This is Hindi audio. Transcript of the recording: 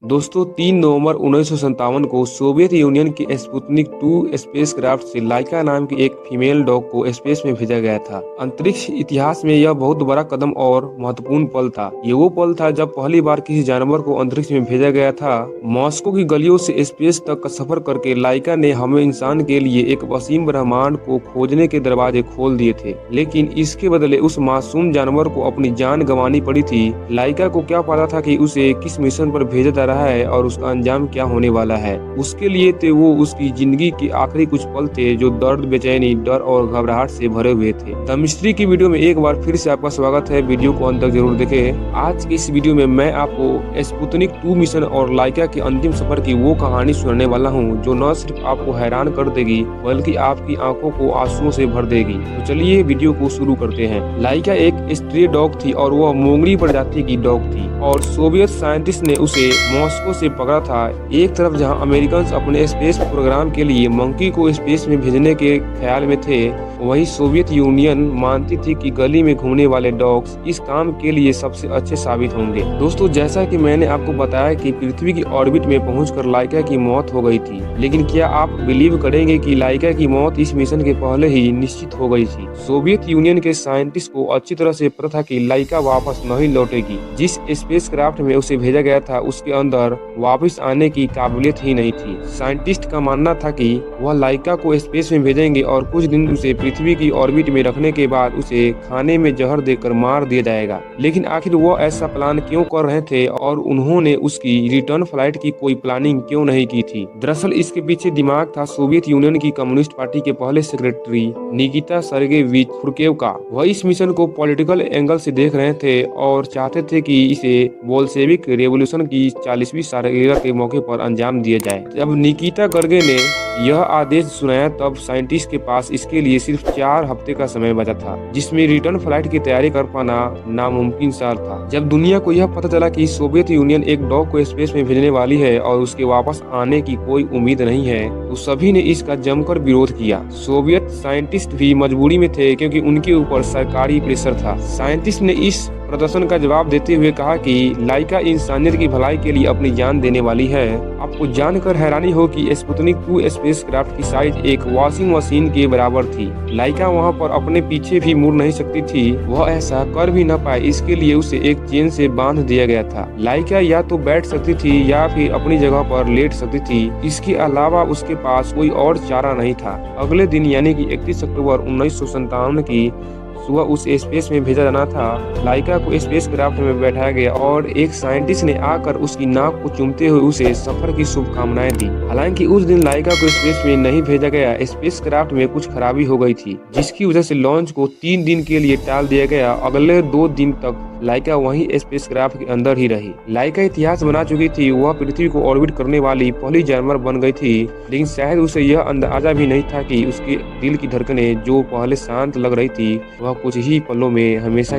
दोस्तों 3 नवंबर 1957 को सोवियत यूनियन के स्पुतनिक 2 स्पेसक्राफ्ट से लाइका नाम की एक फीमेल डॉग को स्पेस में भेजा गया था। अंतरिक्ष इतिहास में यह बहुत बड़ा कदम और महत्वपूर्ण पल था। ये वो पल था जब पहली बार किसी जानवर को अंतरिक्ष में भेजा गया था। मॉस्को की गलियों से स्पेस तक का सफर करके लाइका ने हमें इंसान के लिए एक असीम ब्रह्मांड को खोजने के दरवाजे खोल दिए थे, लेकिन इसके बदले उस मासूम जानवर को अपनी जान गंवानी पड़ी थी। लाइका को क्या पता था कि उसे किस मिशन पर भेजा जा रहा है और उसका अंजाम क्या होने वाला है। उसके लिए थे वो उसकी जिंदगी के आखिरी कुछ पल थे जो दर्द, बेचैनी, डर और घबराहट से भरे हुए थे। द मिस्ट्री की वीडियो में एक बार फिर से आपका स्वागत है। वीडियो को अंत तक जरूर देखें। आज की इस वीडियो में मैं आपको स्पुतनिक 2 मिशन और लाइका के अंतिम सफर की वो कहानी सुनाने वाला हूँ जो न सिर्फ आपको हैरान कर देगी बल्कि आपकी आंखों को आंसुओं से भर देगी। तो चलिए वीडियो को शुरू करते हैं। लाइका एक स्ट्रे डॉग थी और वह मोंगली प्रजाति की डॉग थी और सोवियत साइंटिस्ट ने उसे मॉस्को से पकड़ा था। एक तरफ जहां अमेरिकन अपने स्पेस प्रोग्राम के लिए मंकी को स्पेस में भेजने के ख्याल में थे, वहीं सोवियत यूनियन मानती थी कि गली में घूमने वाले डॉग्स इस काम के लिए सबसे अच्छे साबित होंगे। दोस्तों, जैसा कि मैंने आपको बताया कि पृथ्वी की ऑर्बिट में पहुंचकर लाइका की मौत हो गई थी, लेकिन क्या आप बिलीव करेंगे कि लाइका की मौत इस मिशन के पहले ही निश्चित हो गई थी। सोवियत यूनियन के साइंटिस्ट को अच्छी तरह से पता था कि लाइका वापस नहीं लौटेगी। जिस स्पेसक्राफ्ट में उसे भेजा गया था उसके अंदर वापस आने की काबिलियत ही नहीं थी। साइंटिस्ट का मानना था कि वह लाइका को स्पेस में भेजेंगे और कुछ दिन उसे पृथ्वी की ऑर्बिट में रखने के बाद उसे खाने में जहर देकर मार दिया जाएगा। लेकिन आखिर वो ऐसा प्लान क्यों कर रहे थे और उन्होंने उसकी रिटर्न फ्लाइट की कोई प्लानिंग क्यों नहीं की थी। दरअसल इसके पीछे दिमाग था सोवियत यूनियन की कम्युनिस्ट पार्टी के पहले सेक्रेटरी निकिता सर्गेविच खुरकेव का। वह इस मिशन को पॉलिटिकल एंगल से देख रहे थे और चाहते थे कि इसे बोल्शेविक रेवोल्यूशन की 40वीं सालगिरह के मौके पर अंजाम दिया जाए। जब निकिता गर्गे ने यह आदेश सुनाया तब साइंटिस्ट के पास इसके लिए सिर्फ 4 हफ्ते का समय बचा था, जिसमें रिटर्न फ्लाइट की तैयारी कर पाना नामुमकिन सा था। जब दुनिया को यह पता चला कि सोवियत यूनियन एक डॉग को स्पेस में भेजने वाली है और उसके वापस आने की कोई उम्मीद नहीं है, तो सभी ने इसका जमकर विरोध किया। सोवियत साइंटिस्ट भी मजबूरी में थे क्योंकि उनके ऊपर सरकारी प्रेशर था। साइंटिस्ट ने इस प्रदर्शन का जवाब देते हुए कहा कि लाइका इंसानियत की भलाई के लिए अपनी जान देने वाली है। आपको जानकर हैरानी हो कि स्पुतनिक 2 स्पेसक्राफ्ट की साइज एक वॉशिंग मशीन के बराबर थी। लाइका वहां पर अपने पीछे भी मुड़ नहीं सकती थी। वह ऐसा कर भी न पाए, इसके लिए उसे एक चेन से बांध दिया गया था। लाइका या तो बैठ सकती थी या फिर अपनी जगह पर लेट सकती थी। इसके अलावा उसके पास कोई और चारा नहीं था। अगले दिन यानी कि 31 अक्टूबर 1957 की सुबह उस स्पेस में भेजा जाना था। लाइका को स्पेस क्राफ्ट में बैठाया गया और एक साइंटिस्ट ने आकर उसकी नाक को चूमते हुए उसे सफर की शुभकामनाएं दी। हालांकि उस दिन लाइका को स्पेस में नहीं भेजा गया। स्पेस क्राफ्ट में कुछ खराबी हो गई थी, जिसकी वजह से लॉन्च को 3 दिन के लिए टाल दिया गया। अगले 2 दिन तक लाइका वहीं स्पेसक्राफ्ट के अंदर ही रही। लाइका इतिहास बना चुकी थी। वह पृथ्वी को ऑर्बिट करने वाली पहली जानवर बन गई थी, लेकिन शायद उसे यह अंदाजा भी नहीं था कि उसके दिल की धड़कनें जो पहले शांत लग रही थी, वह कुछ ही पलों में हमेशा